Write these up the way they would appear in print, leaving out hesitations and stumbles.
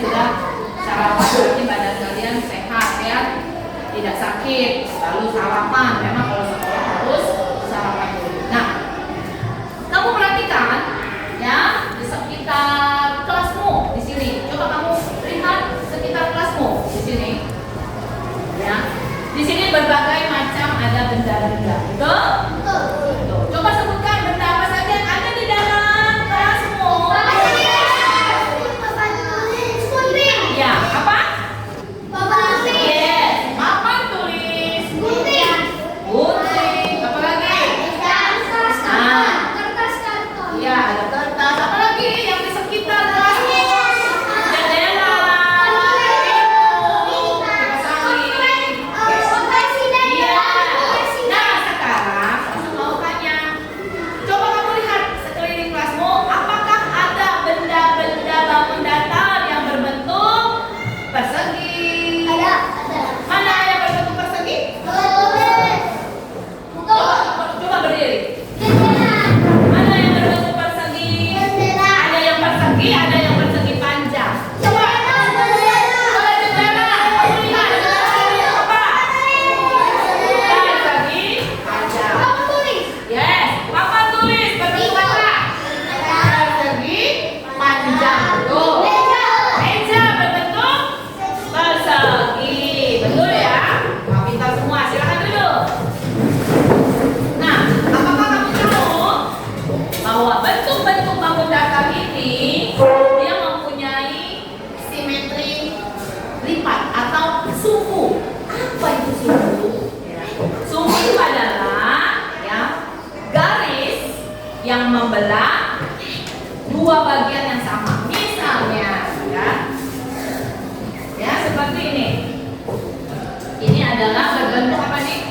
sudah sarapan, berarti badan kalian sehat ya, tidak sakit. Lalu sarapan, memang kalau sekolah harus sarapan dulu. Nah, kamu perhatikan ya di sekitar kelasmu di sini. Coba kamu lihat sekitar kelasmu di sini. Ya, di sini berbagai macam ada benda-benda. Betul? Betul. Coba sebutkan benda apa saja yang ada di dalam kelasmu. Ya, apa? Yes, papan tulis. Gunting. Apa lagi? Ya, ada kertas. Apa lagi yang di sekitar kelasmu? Jendela. Kipas angin. Iya. Nah, sekarang kamu mau tanya. Coba kamu lihat sekeliling kelasmu, apakah ada benda-benda bangun datar yang berbentuk persegi? Mana yang berbentuk persegi? Coba berdiri. Mana yang berbentuk persegi? Ada yang persegi, ada yang persegi panjang. Coba. Kalau jendela, kamu lihat. Apa? Persegi panjang. Yes, papan tulis berbentuk apa? Persegi panjang. Betul. Meja berbentuk persegi. Betul ya? Wah, pintar semua. Silakan duduk. Nah, apakah kamu tahu bahwa bentuk-bentuk bangun datar ini dia mempunyai simetri lipat atau sumbu? Apa itu sumbu? Ya. Sumbu itu adalah ya garis yang membelah dua bagian yang sama. Misalnya ya seperti ini. Ini adalah berbentuk apa nih?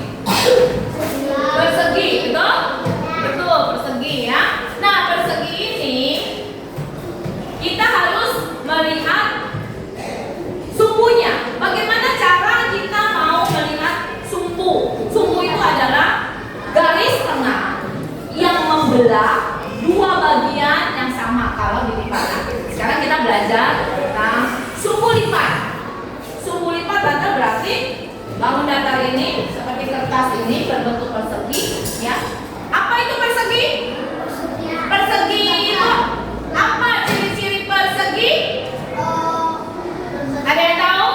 Persegi, betul? Betul, persegi ya. Nah, persegi ini kita harus melihat sumbunya. Bagaimana cara kita mau melihat sumbu? Sumbu itu adalah garis tengah yang membelah dua bagian yang sama kalau dilipat. Sekarang kita belajar tentang sumbu lipat. Sumbu lipat adalah berarti bangun datar ini seperti kertas ini berbentuk persegi ya. Apa itu persegi? Persegi itu apa ciri-ciri persegi? Ada yang tahu?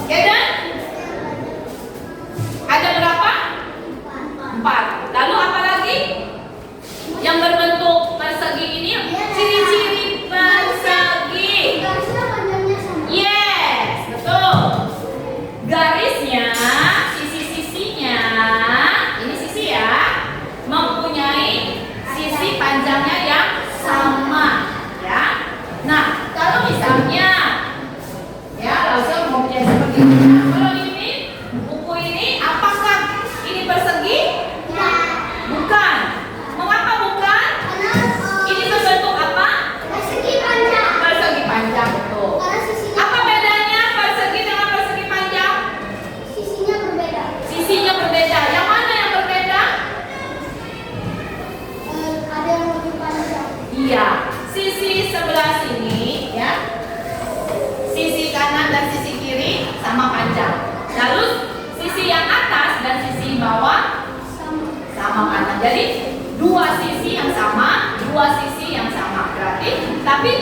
Kedan? Ada berapa? 4. Lalu apa lagi? Yang berbentuk persegi ini ciri-ciri persegi. Yes, betul. Garisnya, sisi-sisinya, ini sisi ya, mempunyai sisi panjangnya yang sama ya. Nah, kalau misalnya ya, langsung mempunyai seperti ini. Nah, kalau ini buku ini, apakah ini persegi? Bukan. Mengapa bukan? Ini berbentuk apa? Persegi panjang, betul. Apa bedanya persegi dengan persegi panjang? Sisinya berbeda. Yang mana yang berbeda? Iya, sisi sebelah sini ya. Sisi kanan dan sisi kiri sama panjang. Lalu sisi yang atas dan sisi bawah sama panjang. Jadi dua sisi yang sama, dua sisi yang sama. Berarti tapi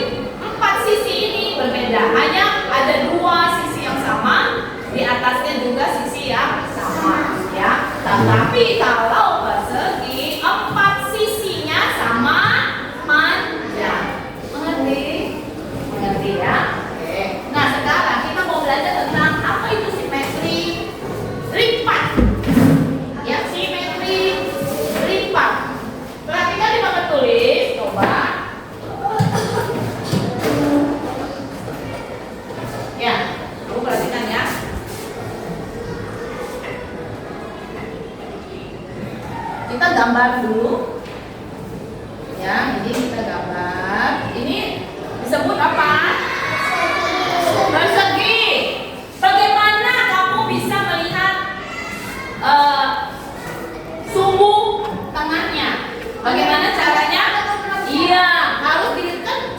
4 sisi ini berbeda. Hanya ada 2 sisi yang sama, di atasnya juga sisi yang sama ya. Tetapi kalau persegi 4 sisinya sama panjang. Mengerti? Mengerti ya? Oke. Nah, sekarang kita mau belajar tentang apa itu simetri lipat. Ya, simetri lipat. Perhatikan di papan tulis, coba. Ya, kamu perhatikan ya. Kita gambar dulu. Ya, ini kita gambar. Ini disebut apa? Persegi. Bagaimana kamu bisa melihat sumbu tangannya? Bagaimana caranya? Iya, harus didekatkan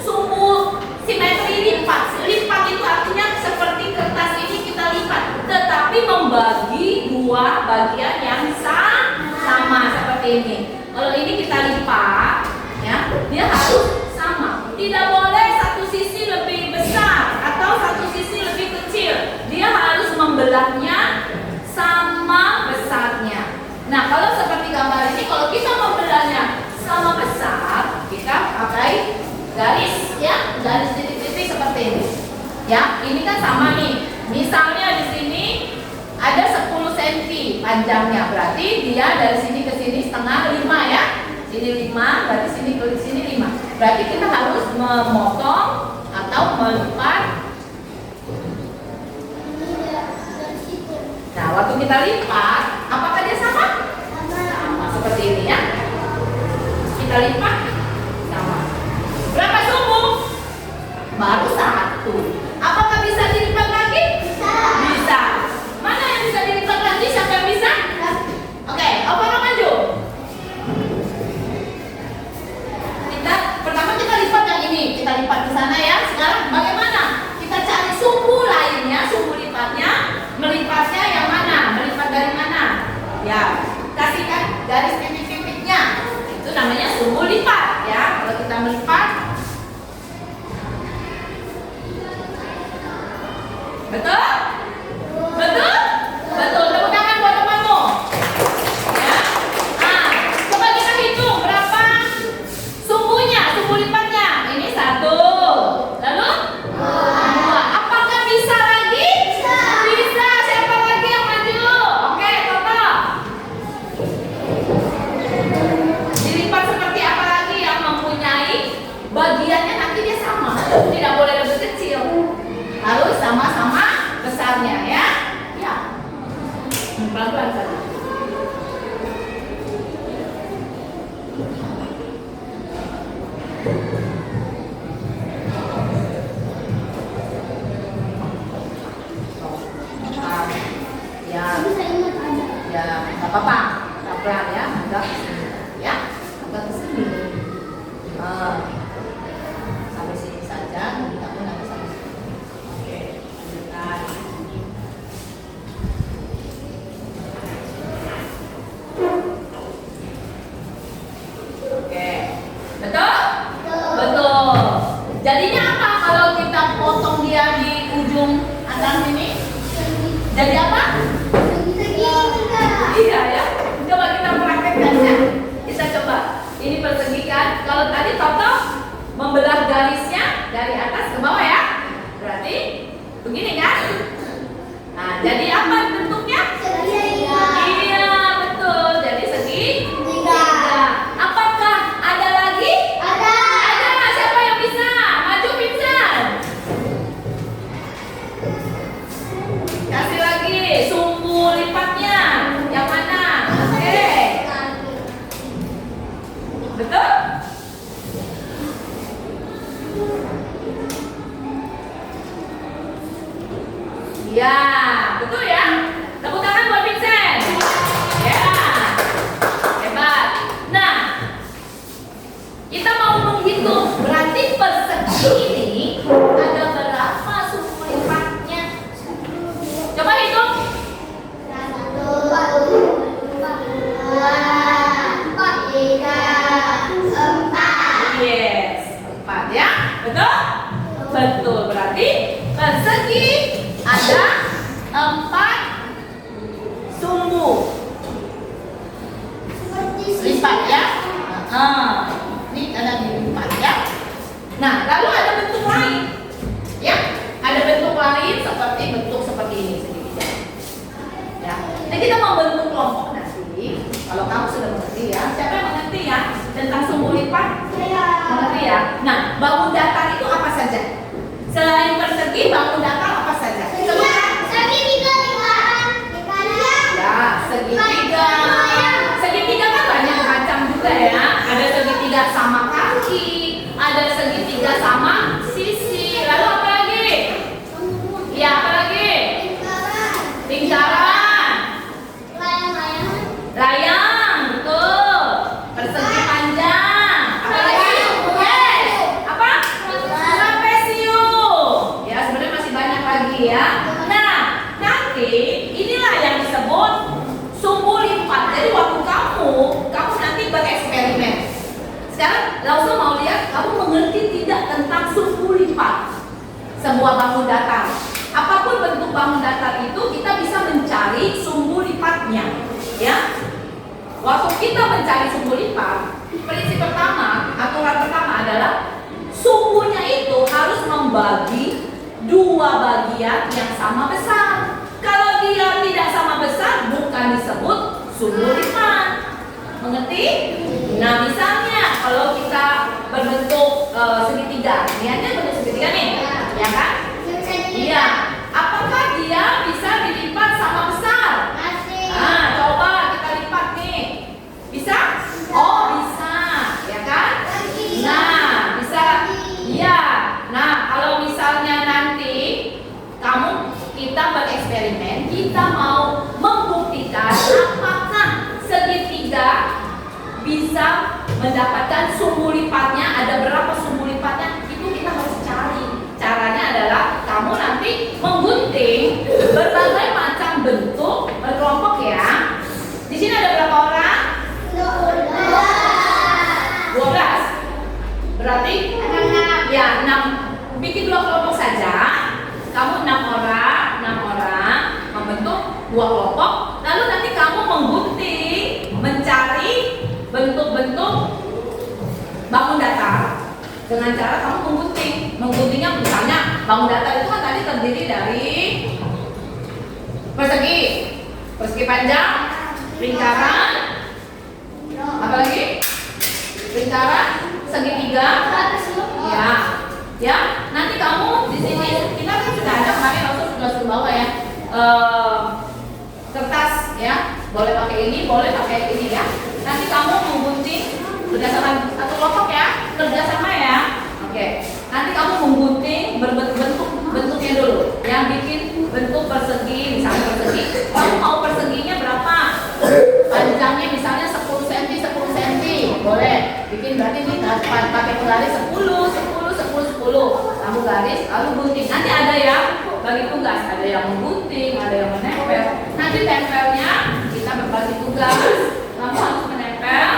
membagi dua bagian yang sama seperti ini. Kalau ini kita lipat, ya, dia harus sama. Tidak boleh satu sisi lebih besar atau satu sisi lebih kecil. Dia harus membelahnya sama besarnya. Nah, kalau seperti gambar ini, kalau kita membelahnya sama besar, kita pakai garis, ya, garis titik-titik seperti ini. Ya, ini kan sama nih. Misalnya di sini ada 10 cm panjangnya, berarti dia dari sini ke sini setengah 5 ya. Sini 5, berarti sini ke sini 5. Berarti kita harus memotong atau melipat. Nah, waktu kita lipat, apakah dia sama? Sama seperti ini ya. Kita lipat sama. Berapa sumbu? Baru 1. Apakah bisa dilipat lagi? Bisa. Mana yang bisa dilipat lagi? Siapa yang bisa? Oke, Opera maju. Pertama kita lipat yang ini, kita lipat ke sana ya. Sekarang bagaimana? Kita cari sumbu lainnya, sumbu lipatnya. Melipatnya yang mana? Melipat dari mana? Ya, kasihkan garis titik-titiknya. Itu namanya sumbu lipat ya. Kalau kita melipat, betul? Betul? Betul. Tepuk tangan buat temanmu. Ya. Nah, coba kita hitung berapa sumbunya, sumbu lipatnya. Ini 1. Lalu 2. Apakah bisa lagi? Bisa. Siapa lagi yang maju? Oke, Toto. Dilipat seperti apa lagi yang mempunyai bagiannya nanti dia sama. Tidak boleh lebih kecil. Harus sama-sama besarnya ya. Ya. Pelan-pelan saja. Ya. Ya, enggak apa-apa. Pelan ya, agak ke sini. Ya, agak ke sini. Sampai sini saja, nanti kamu nanti sampai sini. Oke, lanjutkan. Oke, betul? Betul. Jadinya apa kalau kita potong dia di ujung atas ini? Jadi apa? Iya ya. Coba kita praktekkan ya. Kita coba. Ini persegi kan? Kalau tadi Toto membelah garisnya dari atas ke bawah ya. Berarti begini kan? Nah, jadi apa bentuknya? Iya, betul. Jadi segi 3. Apakah ada lagi? Ada. Siapa yang bisa? Maju pingsan. Kasih lagi sumbu lipatnya. Yang mana? Oke. Betul? Ya, betul ya. Tepuk tangan buat Vincent. Ya, hebat. Nah, kita mau menghitung. Berarti persegi ini ada berapa sumbu lipatnya? Coba hitung. 1, 2, 4, 5, 4. Yes, 4 ya. Betul? Betul. Berarti persegi ada 4 sumbu lipat ya. Ini ada dilipat ya. Nah, lalu ada bentuk lain ya. Ada bentuk lain seperti ini segitiga ya. Nah, kita mau bentuk kelompok nanti. Kalau kamu sudah mengerti ya. Siapa yang mengerti ya tentang sumbu lipat? Mengerti ya. Nah, bangun datar itu apa saja? Selain persegi, bangun datar apa saja? Segitiga. Ya, segitiga. Segitiga kan banyak macam juga ya. Ada segitiga sama kaki, ada segitiga sama sisi. Lalu apa lagi? Ya, apa lagi? Lingkaran. Layang, betul. Persegi panjang. Apa lagi? Apa? Trapesium. Ya, sebenarnya masih banyak Sekarang langsung mau lihat kamu mengerti tidak tentang sumbu lipat sebuah bangun datar. Apapun bentuk bangun datar itu kita bisa mencari sumbu lipatnya, ya. Waktu kita mencari sumbu lipat, prinsip pertama, aturan pertama adalah sumbunya itu harus membagi dua bagian yang sama besar. Kalau dia tidak sama besar, bukan disebut sumbu lipat. Mengerti? Nah, misalnya kalau kita berbentuk segitiga, ini aja bentuk segitiga nih, ya kan? Iya. Apakah dia bisa dilipat sama besar? Nah, coba kita lipat nih. Bisa? Oh, bisa, ya kan? Nah, bisa. Iya. Nah, kalau misalnya nanti kita bereksperimen, kita mau membuktikan apakah segitiga bisa mendapatkan sumbu lipatnya, ada berapa sumbu lipatnya, itu kita harus cari. Caranya adalah kamu nanti menggunting berbagai macam bentuk berkelompok ya. Di sini ada berapa orang? 12. Berarti ya 6. Bikin 2 kelompok saja. Kamu 6 orang membentuk 2 kelompok. Lalu nanti kamu menggunting, mencari bentuk-bentuk bangun datar dengan cara kamu menggunting. Mengguntingnya misalnya bangun datar itu kan tadi terdiri dari persegi panjang, lingkaran, apa lagi? Lingkaran, segitiga, ya. Nanti kamu di sini kita kan sudah ada kemarin langsung sudah bawa ya kertas ya. Boleh pakai ini, boleh pakai ini ya. Nanti kamu menggunting berdasarkan satu kelompok ya, kerjasama ya. Oke. Nanti kamu menggunting bentuknya dulu. Yang bikin bentuk persegi, misalnya persegi. Kamu mau perseginya berapa? Panjangnya misalnya 10 cm, 10 cm. Boleh. Bikin berarti ini pakai penggaris 10, 10, 10, 10. Kamu garis, lalu gunting. Nanti ada yang bagi tugas, ada yang menggunting, ada yang menempel. Nanti tempelnya kita berbagi tugas. Kamu harus menempel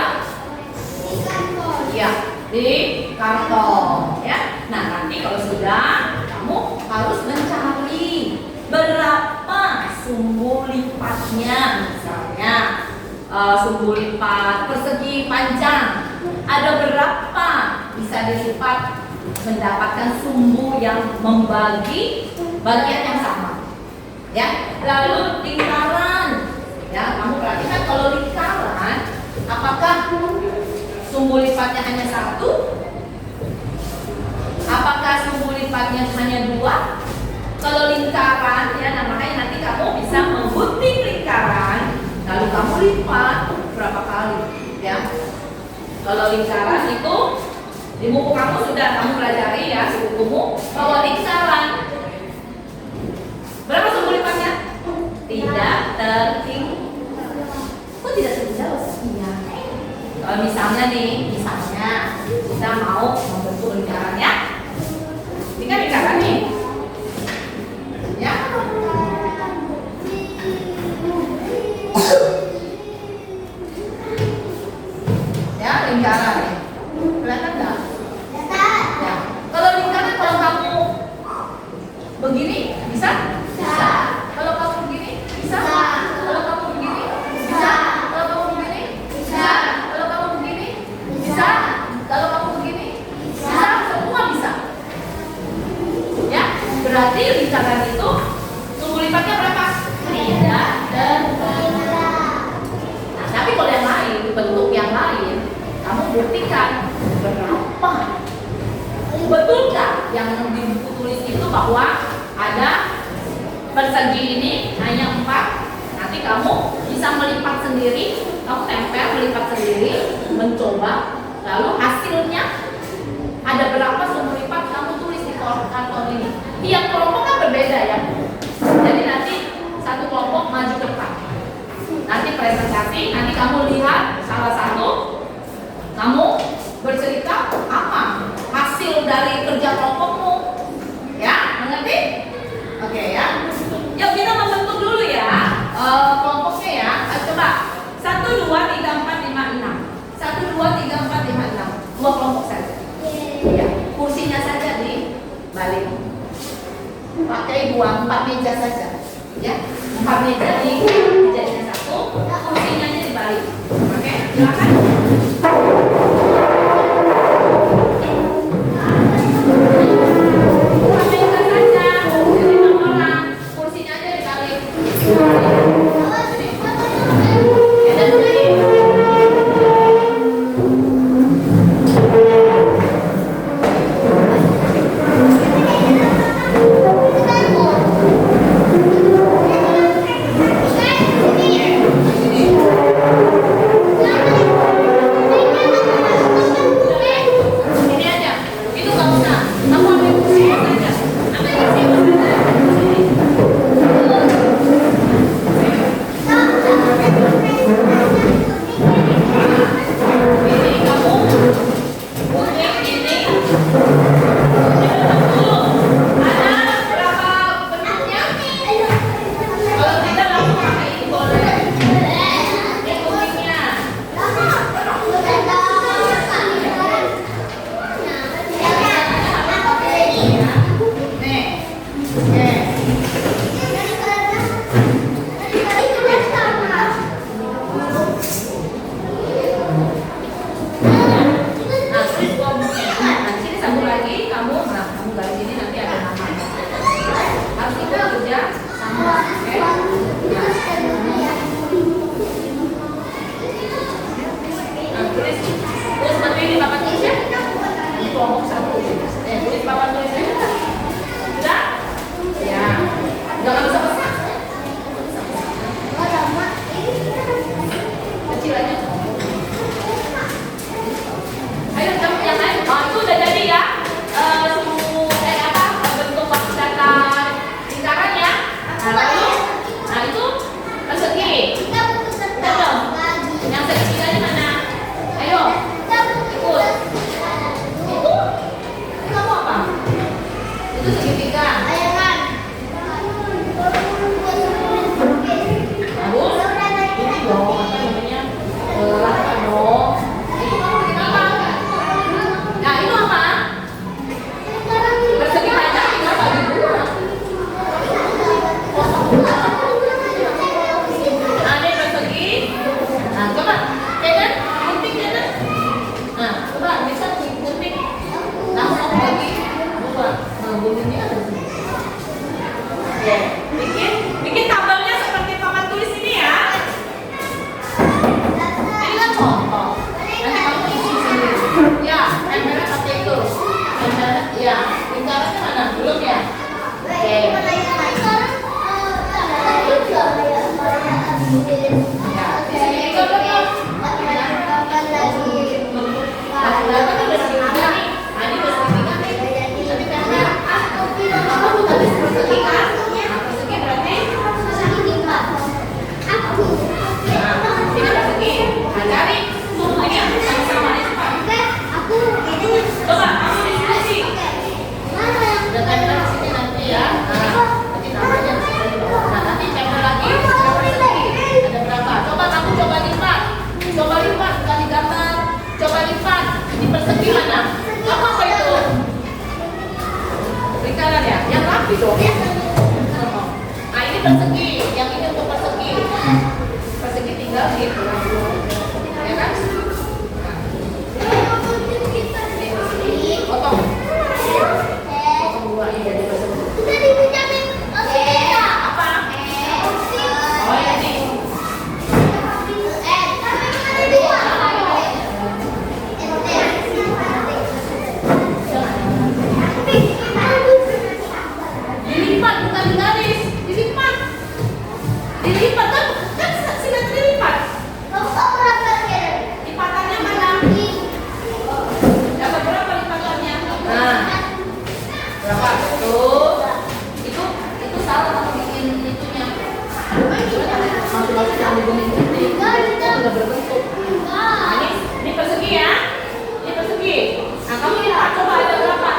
ya di karton ya. Nah, nanti kalau sudah, kamu harus mencari berapa sumbu lipatnya. Misalnya sumbu lipat persegi panjang ada berapa bisa dilipat mendapatkan sumbu yang membagi bagian yang sama ya. Lalu lingkaran ya, kamu perhatikan kalau lingkaran apakah sumbu lipatnya hanya 1? Apakah sumbu lipatnya hanya 2? Kalau lingkaran ya, namanya nanti kamu bisa menggunting lingkaran lalu kamu lipat berapa kali ya. Kalau lingkaran itu di buku kamu sudah kamu pelajari ya, di bukumu bahwa lingkaran berapa sumbu lipatnya? Tidak tertinggi. Kok tidak terjawab? Iya. Kalau misalnya nih, kita mau membentuk lingkaran ya. Ini kan lingkaran nih. Ya. Ya, lingkaran nih. Kelihatan enggak? Ya. Kalau lingkaran kalau kamu begini bisa? Bisa. Kalau kamu begini bisa? Kalau kamu begini bisa? Kalau kamu begini bisa? Kalau kamu begini bisa? Kalau kamu begini bisa? Semua bisa. Ya, berarti lingkaran itu sumbu lipatnya berapa? Tidak tertinggi. Nah, tapi kalau yang lain, bentuk yang lain, kamu buktikan berapa. Betulkah yang di buku tulis itu bahwa ada persegi ini hanya 4? Nanti kamu bisa melipat sendiri, kamu tempel melipat sendiri, mencoba, lalu hasilnya ada berapa sumbu lipat kamu tulis di karton ini. Tiap kelompok kan berbeda ya. Jadi nanti satu kelompok maju ke depan. Nanti presentasi, nanti kamu lihat salah satu, kamu bercerita apa hasil dari kerja kelompokmu. Ya, mengerti? Oke ya. Yuk kita membentuk dulu ya kelompoknya ya. Coba 1, 2, 3, 4, 5, 6. 1, 2, 3, 4, 5, 6. dua, 4 meja saja. Ya, 4 meja dijadikan satu, kursinya aja dibalik. Oke, silakan. 4 meja saja, jadi 6 orang, kursinya aja dibalik. Ya, dan begini. Ini aja, itu nggak usah. Kamu ambil kursi saja. Ambil kursi saja. Ini kamu kuning ini. Ada berapa bentuknya? Kalau tidak langsung pakai ini boleh. Ini kuningnya. Nah, terus nah, sini sambung lagi kamu, kamu garis ini nanti ada nama. Harus ikut kerja sama, oke? Nah, terus nanti ini papan tulis ya. Ini kelompok 1. Tulis papan tulisnya. Sudah? Ya. Jangan besar-besar. Kecil aja. Ayo yang lain. Oh, itu udah jadi ya. Bentuk box data lingkaran ya. Nah itu persegi. Yang segitiganya mana? Ayo. Ikut. Itu kamu apa? Itu segitiga. Bagus. Ini dong. Apa namanya? Rata dong. Itu kamu bikin apa? Nah itu apa? Persegi panjang tinggal bagi dua. Nah ini persegi. Nah coba, kan? Gunting kan? Nah coba bisa gunting. Langsung bagi dua. Nah guntingnya ada di sini. Oke, bikin tabelnya seperti papan tulis ini ya. Ini kan contoh. Nanti kamu isi sendiri. Ya, tempelnya pakai itu. Tempelnya, ya. Lingkarannya mana? Belum ya? Oke. Ya, di sini juga belum. Nah, kan udah segitiga nih. Nah, ini udah segitiga nih. Nanti tempel. Kamu tuh tadi persegi kan? Nah, persegi berarti ini persegi. Nah, cari tumbuhnya sama-sama nih cepat. Coba kamu diskusi. Udah tempel di sini nanti ya. Nah, nanti namanya. Nah, nanti tempel lagi. Ada berapa? Coba kamu coba lipat. Coba lipat, bukan digambar. Coba lipat. Ini persegi mana? Kamu apa itu? Lingkaran ya? Yang rapi dong. Nah, ini persegi. Yang ini untuk persegi. Persegi tinggal gitu. Ya kan? Potong. Potong dua ini jadi persegi. Apa? Oh ya nih. Dilipat bukan digaris, dilipat. Dilipat kan silat dilipat. Lipatannya mana? Dapat berapa lipatannya? Nah, berapa? Itu salah kamu bikin itunya. Masuk-masuk yang dibunuh ini udah berbentuk. Nah, ini persegi ya. Ini persegi. Nah, kamu lihat coba ada berapa?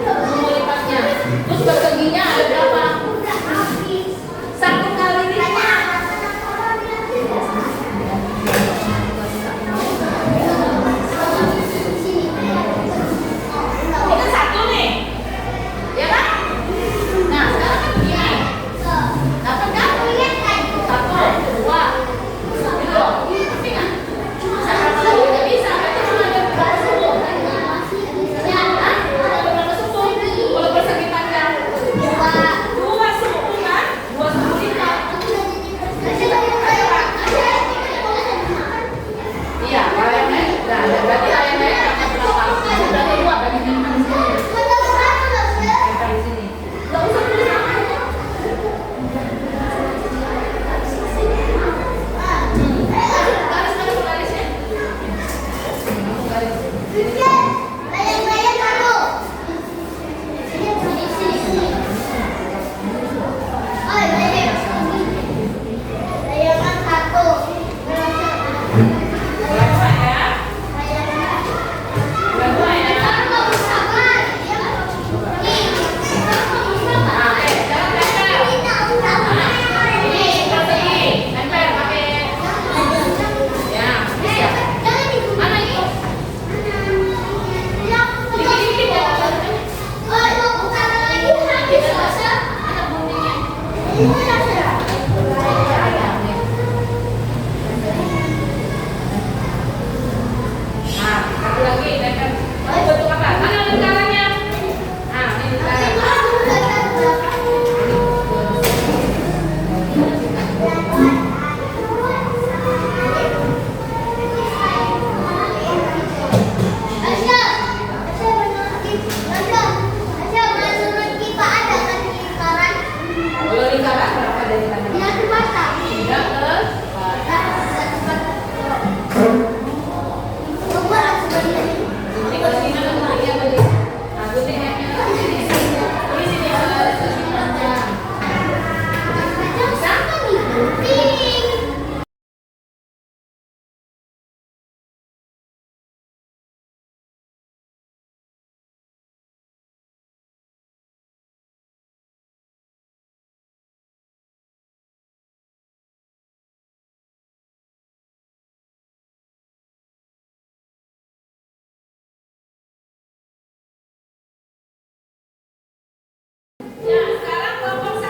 Semua lipatnya. Terus perseginya ada berapa? 1 kali lipat. Ini kan 1 nih. Ya kan?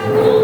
satu